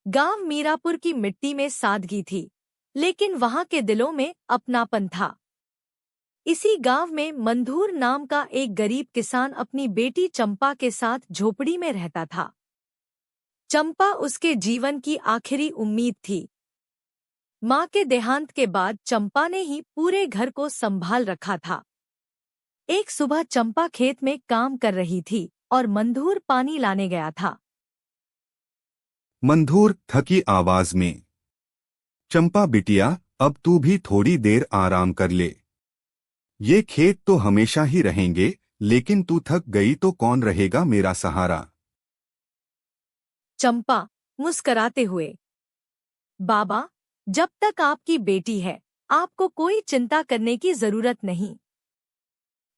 गांव मीरापुर की मिट्टी में सादगी थी, लेकिन वहां के दिलों में अपनापन था। इसी गांव में मंधूर नाम का एक गरीब किसान अपनी बेटी चंपा के साथ झोपड़ी में रहता था। चंपा उसके जीवन की आखिरी उम्मीद थी। मां के देहांत के बाद चंपा ने ही पूरे घर को संभाल रखा था। एक सुबह चंपा खेत में काम कर रही थी और मंधूर पानी लाने गया था। मंधूर थकी आवाज में, चंपा बिटिया, अब तू भी थोड़ी देर आराम कर ले। ये खेत तो हमेशा ही रहेंगे, लेकिन तू थक गई तो कौन रहेगा मेरा सहारा। चंपा मुस्कराते हुए, बाबा, जब तक आपकी बेटी है, आपको कोई चिंता करने की जरूरत नहीं।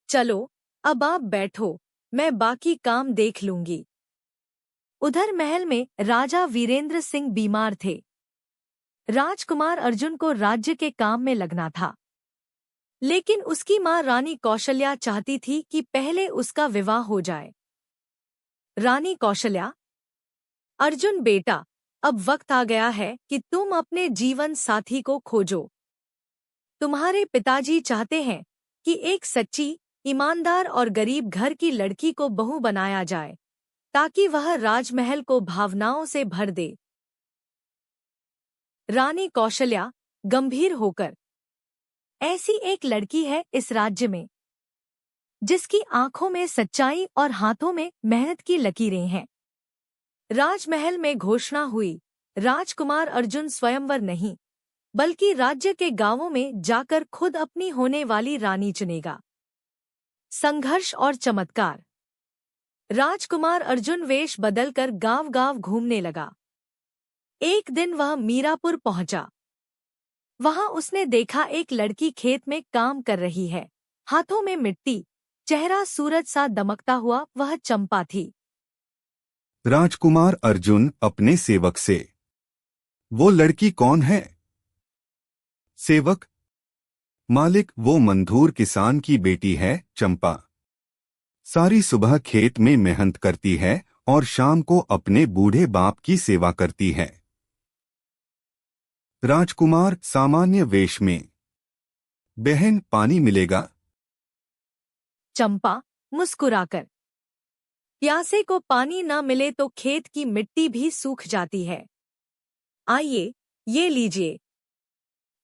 चलो, अब आप बैठो, मैं बाकी काम देख लूंगी। उधर महल में राजा वीरेंद्र सिंह बीमार थे। राजकुमार अर्जुन को राज्य के काम में लगना था, लेकिन उसकी मां रानी कौशल्या चाहती थी कि पहले उसका विवाह हो जाए। रानी कौशल्या, अर्जुन बेटा, अब वक्त आ गया है कि तुम अपने जीवन साथी को खोजो। तुम्हारे पिताजी चाहते हैं कि एक सच्ची, ईमानदार और गरीब घर की लड़की को बहू बनाया जाए, ताकि वह राजमहल को भावनाओं से भर दे। रानी कौशल्या गंभीर होकर, ऐसी एक लड़की है इस राज्य में जिसकी आंखों में सच्चाई और हाथों में मेहनत की लकीरें हैं। राजमहल में घोषणा हुई, राजकुमार अर्जुन स्वयंवर नहीं, बल्कि राज्य के गांवों में जाकर खुद अपनी होने वाली रानी चुनेगा। संघर्ष और चमत्कार। राजकुमार अर्जुन वेश बदलकर गांव-गांव घूमने लगा। एक दिन वह मीरापुर पहुंचा। वहां उसने देखा एक लड़की खेत में काम कर रही है, हाथों में मिट्टी, चेहरा सूरज सा दमकता हुआ। वह चंपा थी। राजकुमार अर्जुन अपने सेवक से, वो लड़की कौन है? सेवक, मालिक, वो मंधूर किसान की बेटी है, चंपा। सारी सुबह खेत में मेहनत करती है और शाम को अपने बूढ़े बाप की सेवा करती है। राजकुमार सामान्य वेश में, बहन, पानी मिलेगा? चंपा मुस्कुराकर, प्यासे को पानी न मिले तो खेत की मिट्टी भी सूख जाती है। आइए, ये लीजिए।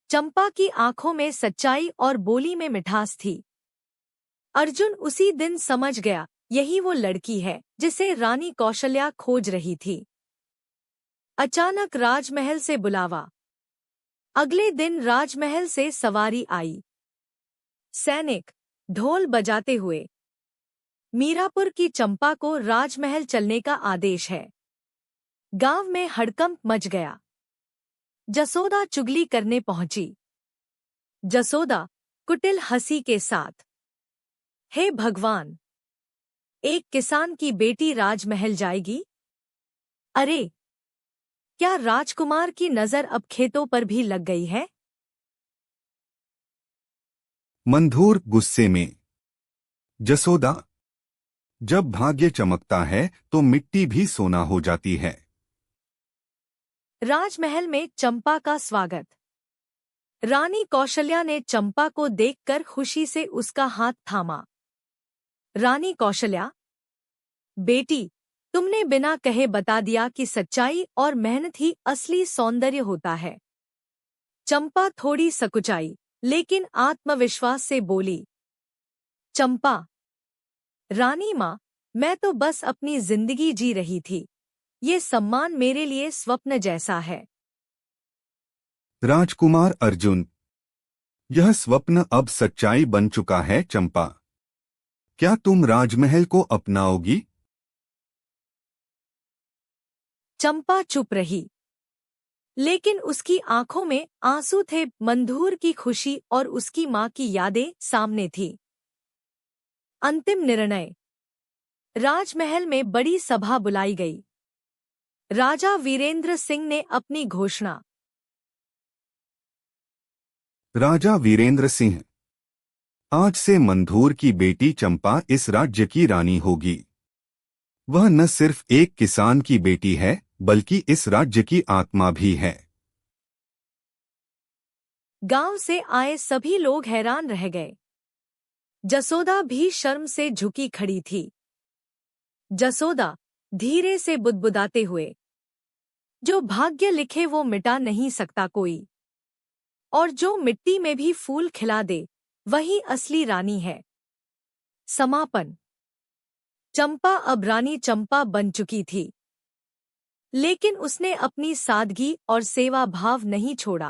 चंपा की आंखों में सच्चाई और बोली में मिठास थी। अर्जुन उसी दिन समझ गया, यही वो लड़की है जिसे रानी कौशल्या खोज रही थी। अचानक राजमहल से बुलावा। अगले दिन राजमहल से सवारी आई। सैनिक ढोल बजाते हुए, मीरापुर की चंपा को राजमहल चलने का आदेश है। गांव में हड़कंप मच गया। जसोदा चुगली करने पहुंची। जसोदा कुटिल हंसी के साथ, हे भगवान, एक किसान की बेटी राजमहल जाएगी? अरे, क्या राजकुमार की नजर अब खेतों पर भी लग गई है? मंधूर गुस्से में, जसोदा, जब भाग्य चमकता है तो मिट्टी भी सोना हो जाती है। राजमहल में चंपा का स्वागत। रानी कौशल्या ने चंपा को देखकर खुशी से उसका हाथ थामा। रानी कौशल्या, बेटी, तुमने बिना कहे बता दिया कि सच्चाई और मेहनत ही असली सौंदर्य होता है। चंपा थोड़ी सकुचाई, लेकिन आत्मविश्वास से बोली, चंपा, रानी माँ, मैं तो बस अपनी जिंदगी जी रही थी। ये सम्मान मेरे लिए स्वप्न जैसा है। राजकुमार अर्जुन, यह स्वप्न अब सच्चाई बन चुका है। चंपा, क्या तुम राजमहल को अपनाओगी? चंपा चुप रही, लेकिन उसकी आंखों में आंसू थे। मंधूर की खुशी और उसकी मां की यादें सामने थी। अंतिम निर्णय। राजमहल में बड़ी सभा बुलाई गई। राजा वीरेंद्र सिंह ने अपनी घोषणा। राजा वीरेंद्र सिंह, आज से मंधूर की बेटी चंपा इस राज्य की रानी होगी। वह न सिर्फ एक किसान की बेटी है, बल्कि इस राज्य की आत्मा भी है। गांव से आए सभी लोग हैरान रह गए। जसोदा भी शर्म से झुकी खड़ी थी। जसोदा धीरे से बुदबुदाते हुए, जो भाग्य लिखे वो मिटा नहीं सकता कोई, और जो मिट्टी में भी फूल खिला दे वही असली रानी है। समापन। चंपा अब रानी चंपा बन चुकी थी, लेकिन उसने अपनी सादगी और सेवा भाव नहीं छोड़ा।